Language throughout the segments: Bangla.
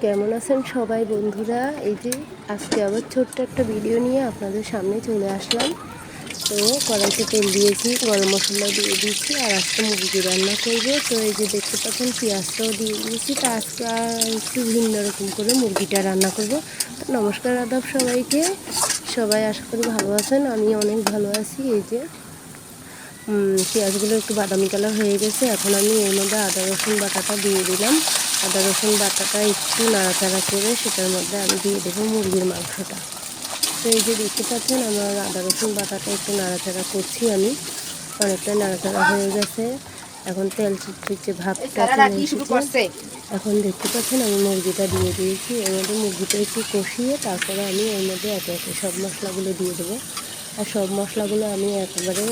কেমন আছেন সবাই বন্ধুরা? এই যে আজকে আবার ছোট্ট একটা ভিডিও নিয়ে আপনাদের সামনে চলে আসলাম। তো কড়াইতে তেল দিয়েছি, গরম মশলা দিয়ে দিয়েছি, আর আজকে মুরগি রান্না করব। তো এই যে দেখতে পাচ্ছেন পেঁয়াজটাও দিয়ে দিয়েছি। তা আজকে একটু ভিন্ন রকম করে মুরগিটা রান্না করব। তো নমস্কার, আদাব সবাইকে। সবাই আশা করি ভালো আছেন, আমি অনেক ভালো আছি। এই যে পেঁয়াজগুলো একটু বাদামি কালার হয়ে গেছে। এখন আমি এর মধ্যে আদা রসুন বাটাটা দিয়ে দিলাম। আদা রসুন বাটাটা একটু নাড়াচাড়া করে সেটার মধ্যে আমি দিয়ে দেবো মুরগির মাংসটা। তো এই যে দেখতে পাচ্ছেন আমার আদা রসুন বাটাটা একটু নাড়াচাড়া করছি আমি। অনেকটা নাড়াচাড়া হয়ে গেছে। এখন তেল চিটচিটে ভাবটা চলে এসেছে। এখন দেখতে পাচ্ছেন আমি মুরগিটা দিয়ে দিয়েছি। এর মধ্যে মুরগিটা একটু কষিয়ে তারপরে আমি এর মধ্যে একে একে সব মশলাগুলো দিয়ে দেবো। আর সব মশলাগুলো আমি একেবারে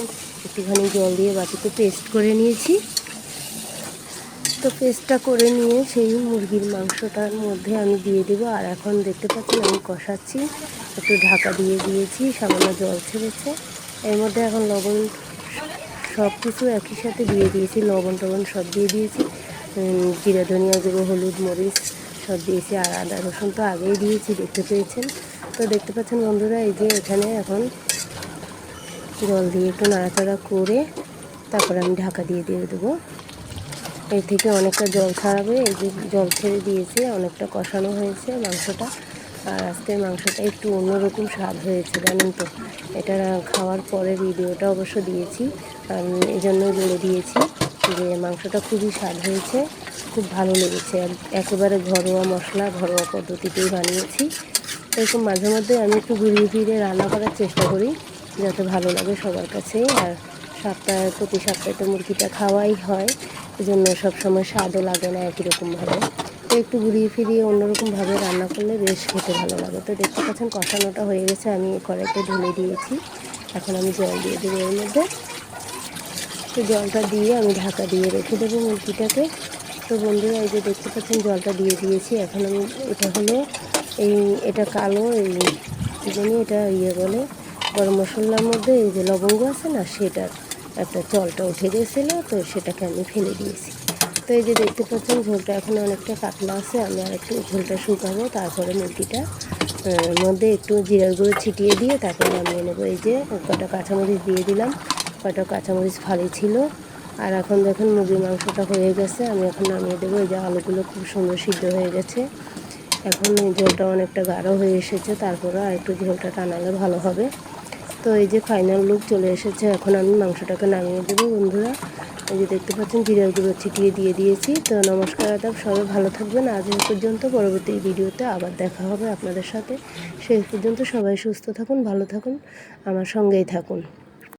একটুখানি জল দিয়ে বাটিতে পেস্ট করে নিয়েছি। তো পেস্টটা করে নিয়ে সেই মুরগির মাংসটার মধ্যে আমি দিয়ে দেবো। আর এখন দেখতে পাচ্ছেন আমি কষাচ্ছি, একটু ঢাকা দিয়ে দিয়েছি, সামান্য জল ছেড়েছে। এর মধ্যে এখন লবণ সব কিছু একই সাথে দিয়ে দিয়েছি, লবণ টবণ সব দিয়ে দিয়েছি, জিরা ধনিয়া গুঁড়ো, হলুদ মরিচ সব দিয়েছি। আর আদা রসুন তো আগেই দিয়েছি, দেখতে পেয়েছেন। তো দেখতে পাচ্ছেন বন্ধুরা, এই যে এখানে এখন জল দিয়ে একটু নাড়াচাড়া করে তারপরে আমি ঢাকা দিয়ে দেবো। এর থেকে অনেকটা জল ছাড়াবে। এই যে জল ছেড়ে দিয়েছে, অনেকটা কষানো হয়েছে মাংসটা। আর আজকের মাংসটা একটু অন্যরকম স্বাদ হয়েছে, জানেন তো। এটা খাওয়ার পরে ভিডিওটা অবশ্য দিয়েছি, এই জন্যই বলে দিয়েছি যে মাংসটা খুবই স্বাদ হয়েছে, খুব ভালো লেগেছে। একেবারে ঘরোয়া মশলা, ঘরোয়া পদ্ধতিতেই বানিয়েছি। এরকম মাঝে মধ্যে আমি একটু ঘুরিয়ে ফিরে রান্না করার চেষ্টা করি, যাতে ভালো লাগে সবার কাছে। আর প্রতি সপ্তাহে তো মুরগিটা খাওয়াই হয়, এই জন্য সবসময় স্বাদও লাগে না একই রকমভাবে। তো একটু ঘুরিয়ে ফিরিয়ে অন্যরকমভাবে রান্না করলে বেশ খেতে ভালো লাগে। তো দেখতে পাচ্ছেন কষানোটা হয়ে গেছে, আমি কড়াইতে ঢেলে দিয়েছি। এখন আমি জল দিয়ে দেবো এর মধ্যে। তো জলটা দিয়ে আমি ঢাকা দিয়ে রেখে দেবো মুরগিটাকে। তো বন্ধুরা, এই যে দেখতে পাচ্ছেন জলটা দিয়ে দিয়েছি। এখন আমি এটা হলো এটা কালো কী জানি এটা বলে, গরম মশলার মধ্যে এই যে লবঙ্গ আছে না, সেটার একটা জলটা উঠে গেছিলো, তো সেটাকে আমি ফেলে দিয়েছি। তো এই যে দেখতে পাচ্ছেন ঝোলটা এখন অনেকটা পাতলা আছে, আমি আর একটু ঝোলটা শুকাবো। তারপরে মুরগিটা মধ্যে একটু জিরার গুঁড়ো ছিটিয়ে দিয়ে তারপরে নামিয়ে নেবো। এই যে কটা কাঁচামরিচ দিয়ে দিলাম, কটা কাঁচামরিচ ফালি ছিল। আর এখন দেখুন মুরগির মাংসটা হয়ে গেছে, আমি এখন নামিয়ে দেবো। এই যে আলুগুলো খুব সুন্দর সিদ্ধ হয়ে গেছে। এখন এই ঝোলটা অনেকটা গাঢ় হয়ে এসেছে, তারপরে আর একটু ঝোলটা টানালে ভালো হবে। তো এই যে ফাইনাল লুক চলে এসেছে। এখন আমি মাংসটাকে নামিয়ে দেবো বন্ধুরা। এই যে দেখতে পাচ্ছেন জিরার গুঁড়ো ছিটিয়ে দিয়ে দিয়েছি। তো নমস্কার, আদাব, সবাই ভালো থাকবেন। আজ এই পর্যন্ত, পরবর্তী ভিডিওতে আবার দেখা হবে আপনাদের সাথে। সেই পর্যন্ত সবাই সুস্থ থাকুন, ভালো থাকুন, আমার সঙ্গেই থাকুন।